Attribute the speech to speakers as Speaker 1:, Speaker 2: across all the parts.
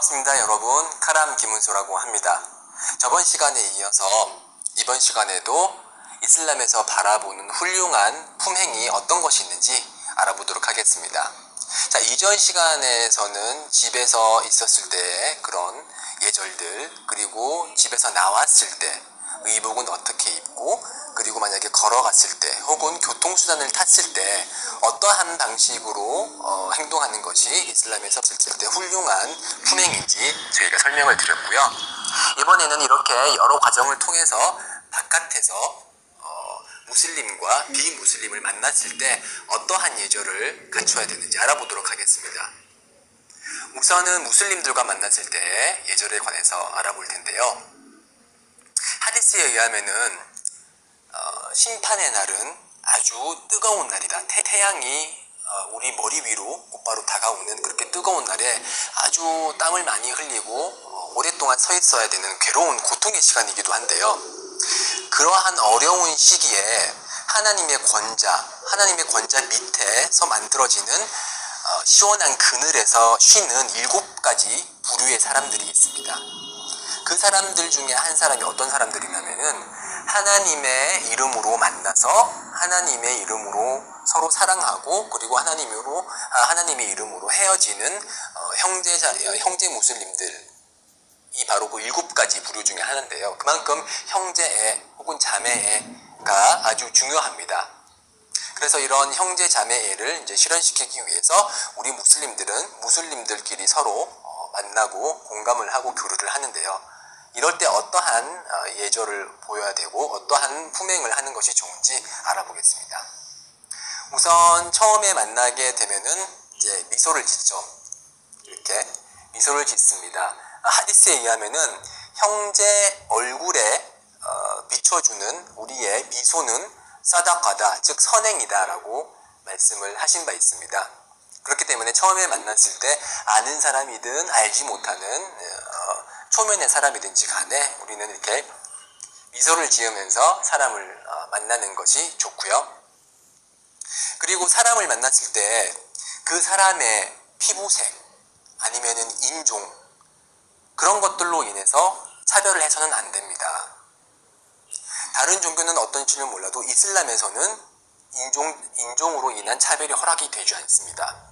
Speaker 1: 반갑습니다 여러분. 카람 김은수라고 합니다. 저번 시간에 이어서 이번 시간에도 이슬람에서 바라보는 훌륭한 품행이 어떤 것이 있는지 알아보도록 하겠습니다. 자, 이전 시간에서는 집에서 있었을 때의 그런 예절들, 그리고 집에서 나왔을 때 의복은 어떻게 입고, 그리고 만약에 걸어갔을 때 혹은 교통수단을 탔을 때 어떠한 방식으로 행동하는 것이 이슬람에서 있을 때 훌륭한 품행인지 저희가 설명을 드렸고요. 이번에는 이렇게 여러 과정을 통해서 바깥에서 무슬림과 비무슬림을 만났을 때 어떠한 예절을 갖춰야 되는지 알아보도록 하겠습니다. 우선은 무슬림들과 만났을 때 예절에 관해서 알아볼 텐데요. 하디스에 의하면은 심판의 날은 아주 뜨거운 날이다. 태양이 우리 머리 위로 곧바로 다가오는 그렇게 뜨거운 날에 아주 땀을 많이 흘리고 오랫동안 서 있어야 되는 괴로운 고통의 시간이기도 한데요. 그러한 어려운 시기에 하나님의 권자 밑에서 만들어지는 시원한 그늘에서 쉬는 7가지 부류의 사람들이 있습니다. 그 사람들 중에 한 사람이 어떤 사람들이냐면은 하나님의 이름으로 만나서 하나님의 이름으로 서로 사랑하고, 그리고 하나님의 이름으로 헤어지는 형제 무슬림들이 바로 그 7가지 부류 중에 하나인데요. 그만큼 형제애 혹은 자매애가 아주 중요합니다. 그래서 이런 형제 자매애를 이제 실현시키기 위해서 우리 무슬림들끼리 서로 만나고 공감을 하고 교류를 하는데요. 이럴 때 어떠한 예절을 보여야 되고 어떠한 품행을 하는 것이 좋은지 알아보겠습니다. 우선 처음에 만나게 되면은 이제 미소를 짓죠. 이렇게 미소를 짓습니다. 하디스에 의하면은 형제 얼굴에 비춰주는 우리의 미소는 사다카다, 즉 선행이다라고 말씀을 하신 바 있습니다. 그렇기 때문에 처음에 만났을 때 아는 사람이든 알지 못하는 초면의 사람이든지 간에 우리는 이렇게 미소를 지으면서 사람을 만나는 것이 좋고요. 그리고 사람을 만났을 때 그 사람의 피부색 아니면은 인종, 그런 것들로 인해서 차별을 해서는 안 됩니다. 다른 종교는 어떤지는 몰라도 이슬람에서는 인종으로 인한 차별이 허락이 되지 않습니다.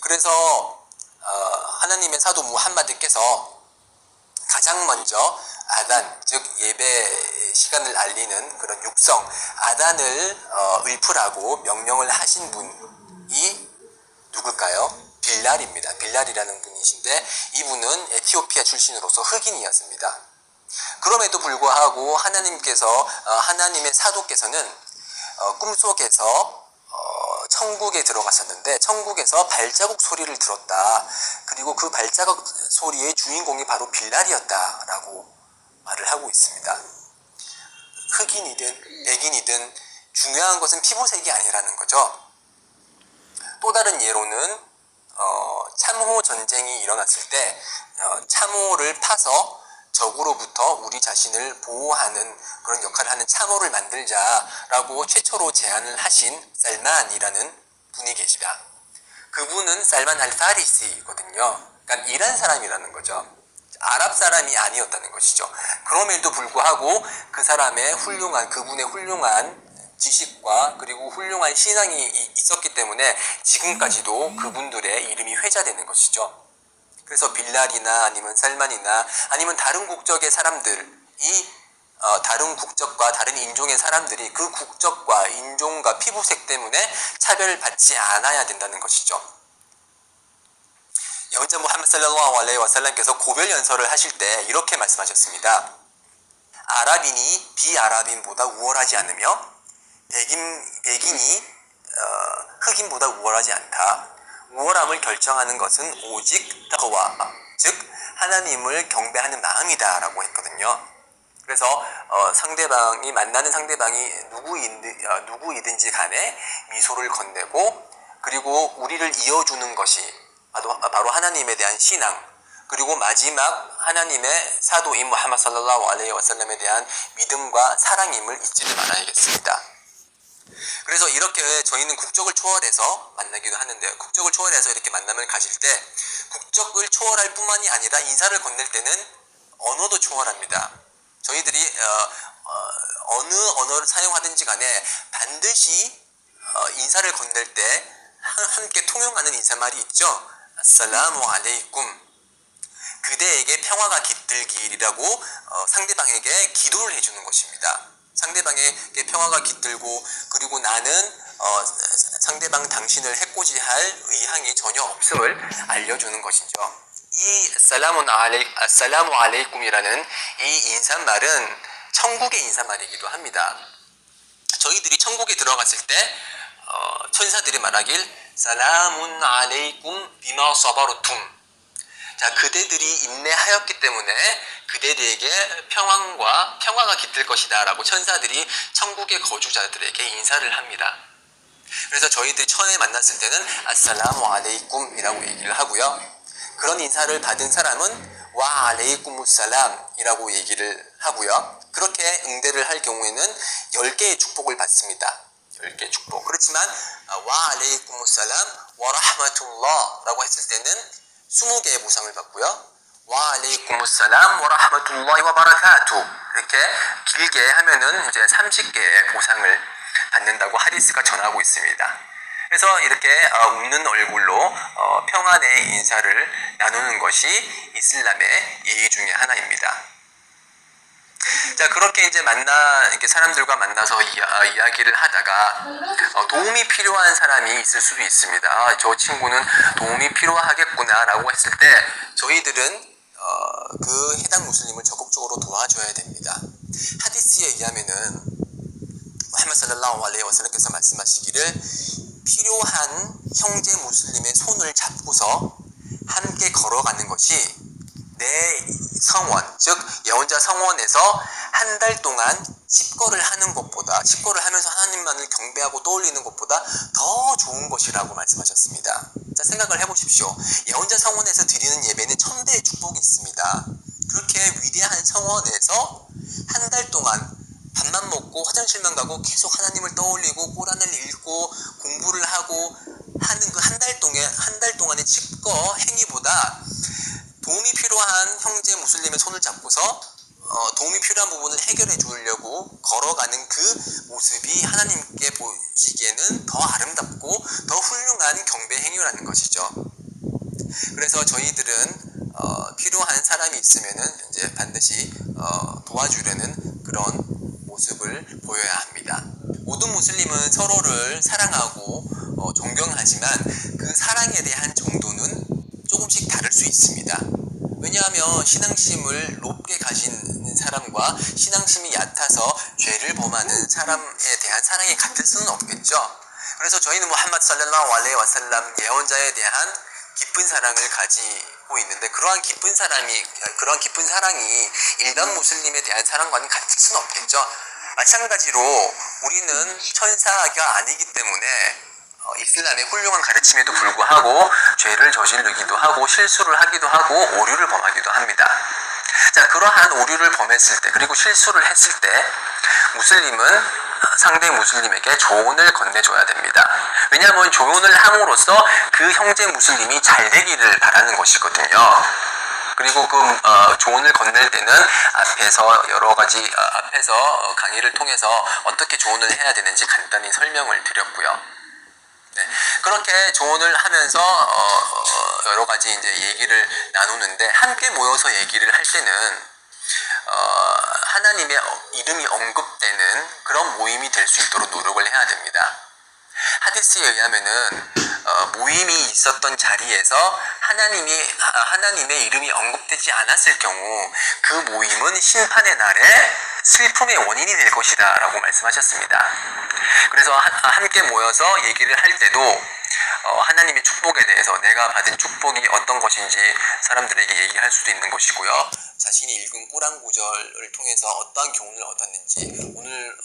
Speaker 1: 그래서 하나님의 사도 무함마드께서 가장 먼저 아단, 즉 예배 시간을 알리는 그런 육성 아단을 읊으라고 명령을 하신 분이 누굴까요? 빌랄입니다. 빌랄이라는 분이신데 이분은 에티오피아 출신으로서 흑인이었습니다. 그럼에도 불구하고 하나님의 사도께서는 꿈속에서 천국에 들어갔었는데 천국에서 발자국 소리를 들었다. 그리고 그 발자국 소리의 주인공이 바로 빌랄이었다라고 말을 하고 있습니다. 흑인이든 백인이든 중요한 것은 피부색이 아니라는 거죠. 또 다른 예로는 참호 전쟁이 일어났을 때 참호를 파서 적으로부터 우리 자신을 보호하는 그런 역할을 하는 참호를 만들자라고 최초로 제안을 하신 살만이라는 분이 계시다. 그분은 살만 알파리시거든요. 그러니까 이란 사람이라는 거죠. 아랍 사람이 아니었다는 것이죠. 그럼에도 불구하고 그분의 훌륭한 지식과 그리고 훌륭한 신앙이 있었기 때문에 지금까지도 그분들의 이름이 회자되는 것이죠. 그래서 빌랄이나 아니면 살만이나 아니면 다른 국적의 사람들이 다른 국적과 다른 인종의 사람들이 그 국적과 인종과 피부색 때문에 차별을 받지 않아야 된다는 것이죠. 영자 무함마드 살랄라후 알레이히 와살람께서 고별 연설을 하실 때 이렇게 말씀하셨습니다. 아랍인이 비아랍인보다 우월하지 않으며 백인이 흑인보다 우월하지 않다. 우월함을 결정하는 것은 오직 타거와, 즉 하나님을 경배하는 마음이다 라고 했거든요. 그래서 만나는 상대방이 누구이든지 간에 미소를 건네고, 그리고 우리를 이어주는 것이 바로 하나님에 대한 신앙, 그리고 마지막 하나님의 사도인 무함마드 살랄라후 알레이히 와살람에 대한 믿음과 사랑임을 잊지를 말아야겠습니다. 그래서 이렇게 저희는 국적을 초월해서 만나기도 하는데요. 국적을 초월해서 이렇게 만남을 가질 때 국적을 초월할 뿐만이 아니라 인사를 건넬 때는 언어도 초월합니다. 저희들이 어느 언어를 사용하든지 간에 반드시 인사를 건넬 때 함께 통용하는 인사말이 있죠. 아살라무 알레이쿰. 그대에게 평화가 깃들기라고 상대방에게 기도를 해주는 것입니다. 상대방에게 평화가 깃들고 그리고 나는 상대방 당신을 해코지할 의향이 전혀 없음을 알려주는 것이죠. 이 살라무 알레이쿰이라는 이 인사말은 천국의 인사말이기도 합니다. 저희들이 천국에 들어갔을 때 천사들이 말하길 살라문 알레이쿰 비마 사바르툼. 자, 그대들이 인내하였기 때문에 그대들에게 평화가 깃들 것이다 라고 천사들이 천국의 거주자들에게 인사를 합니다. 그래서 저희들이 처음에 만났을 때는 아살라무 알레이쿰 이라고 얘기를 하고요. 그런 인사를 받은 사람은 와 알레이쿰무살람 이라고 얘기를 하고요. 그렇게 응대를 할 경우에는 10개의 축복을 받습니다. 10개의 축복. 그렇지만 와 알레이쿰무살람 와 라흐마툴라 라고 했을 때는 20개의 보상을 받고요. 와 알레이쿰무살람 와 라흐마툴라히 와 바라카투 이렇게 길게 하면은 이제 30개의 보상을 받는다고 하디스가 전하고 있습니다. 그래서 이렇게 웃는 얼굴로 평안의 인사를 나누는 것이 이슬람의 예의 중에 하나입니다. 자, 그렇게 이제 이렇게 사람들과 만나서 이야기를 하다가 도움이 필요한 사람이 있을 수도 있습니다. 저 친구는 도움이 필요하겠구나라고 했을 때 저희들은 그 해당 무슬림을 적극적으로 도와줘야 됩니다. 하디스에 의하면은 무함마드 살랄라후 알레이히 와살람께서 말씀하시기를 필요한 형제 무슬림의 손을 잡고서 함께 걸어가는 것이 내 성원, 즉 예언자 성원에서 한 달 동안 십거를 하는 것보다, 십거를 하면서 하나님만을 경배하고 떠올리는 것보다 더 좋은 것이라고 말씀하셨습니다. 자, 생각을 해보십시오. 예언자 성원에서 드리는 예배는 천대의 축복이 있습니다. 그렇게 위대한 성원에서 한 달 동안 밥만 먹고 화장실만 가고 계속 하나님을 떠올리고 꾸란을 읽고 공부를 하고 하는 그 한 달 동안의 집거 행위보다 도움이 필요한 형제 무슬림의 손을 잡고서 도움이 필요한 부분을 해결해 주려고 걸어가는 그 모습이 하나님께 보시기에는 더 아름답고 더 훌륭한 경배 행위라는 것이죠. 그래서 저희들은 필요한 사람이 있으면은 이제 반드시 도와주려는 그런 모습을 보여야 합니다. 모든 무슬림은 서로를 사랑하고 존경하지만 그 사랑에 대한 정도는 조금씩 다를 수 있습니다. 왜냐하면 신앙심을 높게 가진 사람과 신앙심이 얕아서 죄를 범하는 사람에 대한 사랑이 같을 수는 없겠죠. 그래서 저희는 무함마드 살랄라후 알레이히 와살람 예언자에 대한 깊은 사랑을 가지고 있는데 그러한 깊은 사랑이 일반 무슬림에 대한 사랑과는 같을 수는 없겠죠. 마찬가지로 우리는 천사가 아니기 때문에 이슬람의 훌륭한 가르침에도 불구하고 죄를 저지르기도 하고 실수를 하기도 하고 오류를 범하기도 합니다. 자, 그러한 오류를 범했을 때 그리고 실수를 했을 때 무슬림은 상대 무슬림에게 조언을 건네줘야 됩니다. 왜냐하면 조언을 함으로써 그 형제 무슬림이 잘 되기를 바라는 것이거든요. 그리고 그 조언을 건넬 때는 앞에서 앞에서 강의를 통해서 어떻게 조언을 해야 되는지 간단히 설명을 드렸고요. 네, 그렇게 조언을 하면서 여러 가지 이제 얘기를 나누는데 함께 모여서 얘기를 할 때는 하나님의 이름이 언급되는 그런 모임이 될 수 있도록 노력을 해야 됩니다. 하디스에 의하면은 모임이 있었던 자리에서 하나님의 이름이 언급되지 않았을 경우 그 모임은 심판의 날에 슬픔의 원인이 될 것이다 라고 말씀하셨습니다. 그래서 함께 모여서 얘기를 할 때도 하나님의 축복에 대해서 내가 받은 축복이 어떤 것인지 사람들에게 얘기할 수도 있는 것이고요. 자신이 읽은 꾸란 구절을 통해서 어떠한 교훈을 얻었는지 오늘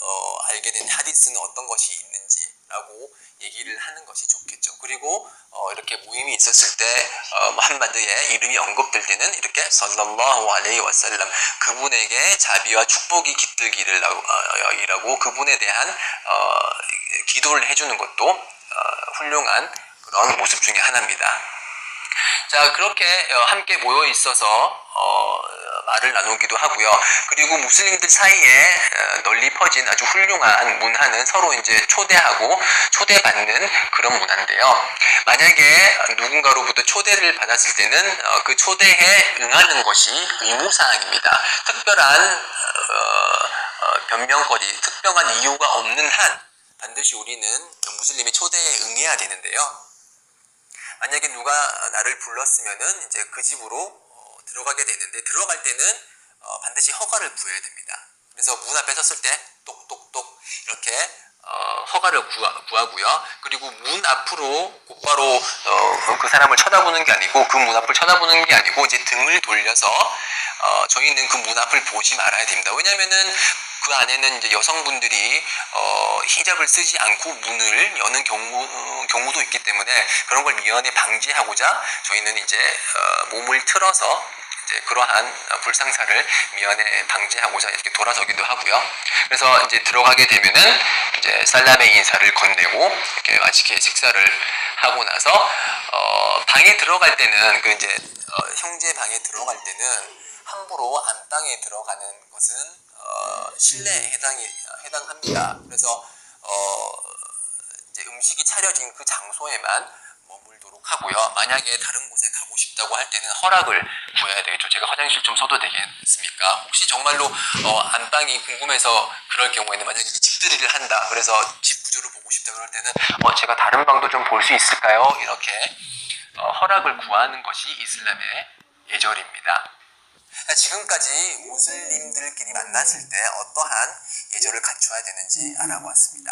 Speaker 1: 알게 된 하디스는 어떤 것이 있는지 라고 얘기를 하는 것이 좋겠죠. 그리고 이렇게 모임이 있었을 때 무함마드의 이름이 언급될 때는 이렇게 살랄라후 알레이히 와살람 그분에게 자비와 축복이 깃들기를 이라고 그분에 대한 기도를 해주는 것도 훌륭한 그런 모습 중에 하나입니다. 자, 그렇게 함께 모여 있어서 말을 나누기도 하고요. 그리고 무슬림들 사이에 널리 퍼진 아주 훌륭한 문화는 서로 이제 초대하고 초대받는 그런 문화인데요. 만약에 누군가로부터 초대를 받았을 때는 그 초대에 응하는 것이 의무사항입니다. 특별한 변명거리, 특별한 이유가 없는 한 반드시 우리는 무슬림의 초대에 응해야 되는데요. 만약에 누가 나를 불렀으면은 이제 그 집으로 들어가게 되는데, 들어갈 때는 반드시 허가를 구해야 됩니다. 그래서 문 앞에 섰을 때 똑똑똑 이렇게 허가를 구하고요. 그리고 문 앞으로 곧바로 그 사람을 쳐다보는 게 아니고, 그 문 앞을 쳐다보는 게 아니고 이제 등을 돌려서 저희는 그 문 앞을 보지 말아야 됩니다. 왜냐면은 그 안에는 이제 여성분들이 히잡을 쓰지 않고 문을 여는 경우도 있기 때문에 그런 걸 미연에 방지하고자 저희는 이제 몸을 틀어서 이제 그러한 불상사를 미연에 방지하고자 이렇게 돌아서기도 하고요. 그래서 이제 들어가게 되면은 이제 살람의 인사를 건네고 이렇게 맛있게 식사를 하고 나서 방에 들어갈 때는 그 이제 형제 방에 들어갈 때는 함부로 안방에 들어가는 것은 실내에 해당합니다. 그래서 이제 음식이 차려진 그 장소에만 머물도록 하고요. 만약에 다른 곳에 가고 싶다고 할 때는 허락을 구해야 되겠죠. 제가 화장실 좀 써도 되겠습니까? 혹시 정말로 안방이 궁금해서 그럴 경우에는, 만약에 집들이를 한다, 그래서 집 구조를 보고 싶다 그럴 때는 제가 다른 방도 좀 볼 수 있을까요? 이렇게 허락을 구하는 것이 이슬람의 예절입니다. 지금까지 무슬림들끼리 만났을 때 어떠한 예절을 갖춰야 되는지 알아보았습니다.